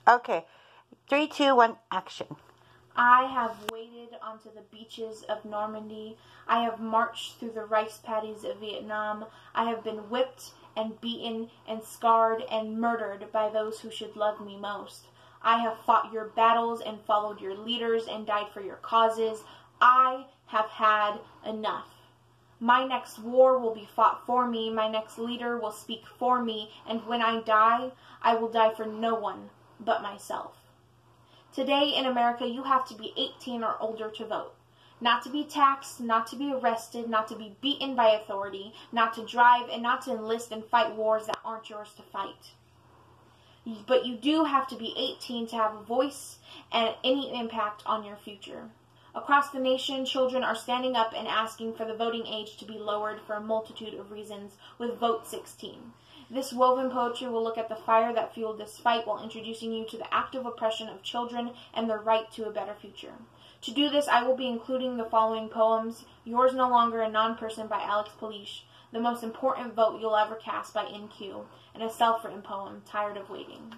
Okay. 3, 2, 1, action. I have waded onto the beaches of Normandy. I have marched through the rice paddies of Vietnam. I have been whipped and beaten and scarred and murdered by those who should love me most. I have fought your battles and followed your leaders and died for your causes. I have had enough. My next war will be fought for me. My next leader will speak for me. And when I die, I will die for no one but myself. Today in America, you have to be 18 or older to vote. Not to be taxed, not to be arrested, not to be beaten by authority, not to drive, and not to enlist and fight wars that aren't yours to fight. But you do have to be 18 to have a voice and any impact on your future. Across the nation, children are standing up and asking for the voting age to be lowered for a multitude of reasons with Vote16. This woven poetry will look at the fire that fueled this fight while introducing you to the active oppression of children and their right to a better future. To do this, I will be including the following poems: Yours No Longer a Non-Person by Alex Polish, The Most Important Vote You'll Ever Cast by NQ, and a self-written poem, Tired of Waiting.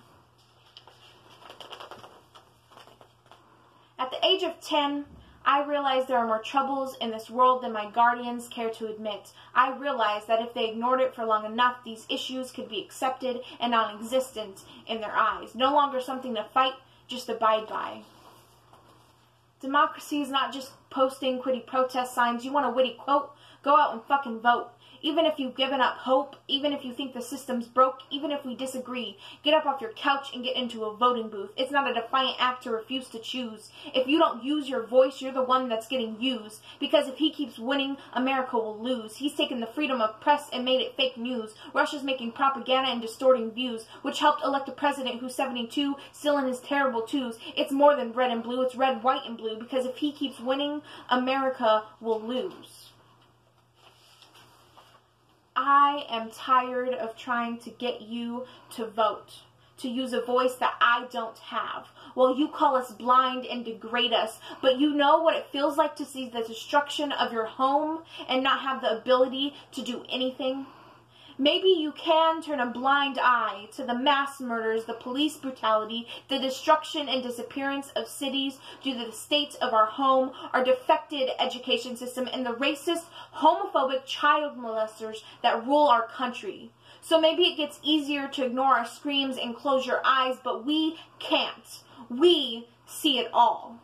At the age of 10, I realized there are more troubles in this world than my guardians care to admit. I realized that if they ignored it for long enough, these issues could be accepted and non-existent in their eyes. No longer something to fight, just abide by. Democracy is not just posting quitty protest signs. You want a witty quote? Go out and fucking vote. Even if you've given up hope, even if you think the system's broke, even if we disagree, get up off your couch and get into a voting booth. It's not a defiant act to refuse to choose. If you don't use your voice, you're the one that's getting used. Because if he keeps winning, America will lose. He's taken the freedom of press and made it fake news. Russia's making propaganda and distorting views, which helped elect a president who's 72, still in his terrible twos. It's more than red and blue, it's red, white, and blue. Because if he keeps winning, America will lose. I am tired of trying to get you to vote, to use a voice that I don't have. Well, you call us blind and degrade us, but you know what it feels like to see the destruction of your home and not have the ability to do anything? Maybe you can turn a blind eye to the mass murders, the police brutality, the destruction and disappearance of cities due to the state of our home, our defected education system, and the racist, homophobic child molesters that rule our country. So maybe it gets easier to ignore our screams and close your eyes, but we can't. We see it all.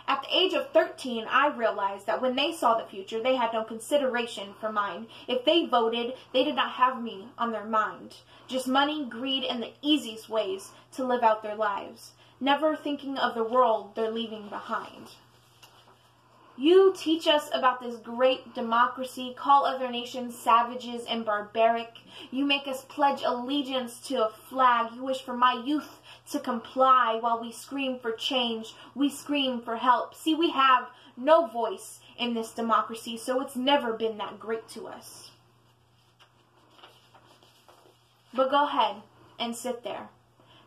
At the age of 13, I realized that when they saw the future, they had no consideration for mine. If they voted, they did not have me on their mind. Just money, greed, and the easiest ways to live out their lives, never thinking of the world they're leaving behind. You teach us about this great democracy, call other nations savages and barbaric. You make us pledge allegiance to a flag. You wish for my youth to comply while we scream for change. We scream for help. See, we have no voice in this democracy, so it's never been that great to us. But go ahead and sit there.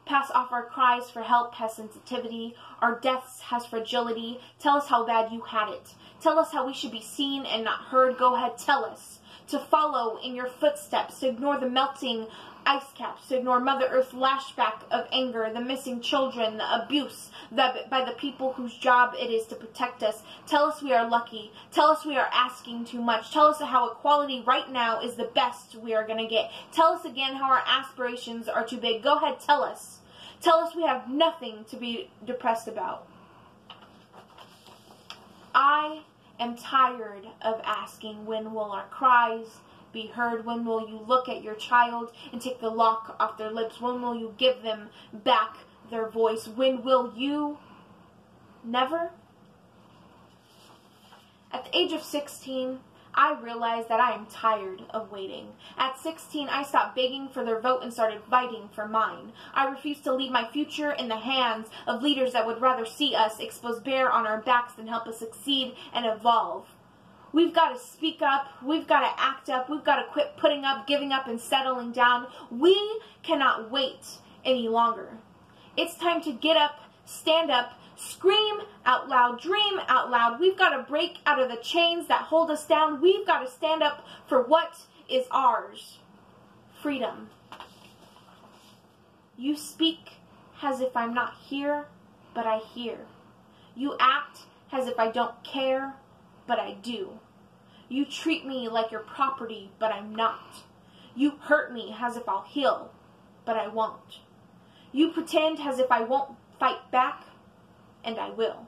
Pass off our cries for help has sensitivity. Our deaths has fragility. Tell us how bad you had it. Tell us how we should be seen and not heard. Go ahead, tell us. To follow in your footsteps, to ignore the melting ice caps, to ignore Mother Earth's lashback of anger, the missing children, the abuse by the people whose job it is to protect us. Tell us we are lucky. Tell us we are asking too much. Tell us how equality right now is the best we are going to get. Tell us again how our aspirations are too big. Go ahead, tell us. Tell us we have nothing to be depressed about. I am tired of asking, when will our cries be heard? When will you look at your child and take the lock off their lips? When will you give them back their voice? When will you? Never? At the age of 16, I realized that I am tired of waiting. At 16, I stopped begging for their vote and started fighting for mine. I refused to leave my future in the hands of leaders that would rather see us exposed bare on our backs than help us succeed and evolve. We've got to speak up. We've got to act up. We've got to quit putting up, giving up, and settling down. We cannot wait any longer. It's time to get up, stand up, scream out loud, dream out loud. We've got to break out of the chains that hold us down. We've got to stand up for what is ours. Freedom. You speak as if I'm not here, but I hear. You act as if I don't care, but I do. You treat me like your property, but I'm not. You hurt me as if I'll heal, but I won't. You pretend as if I won't fight back, and I will.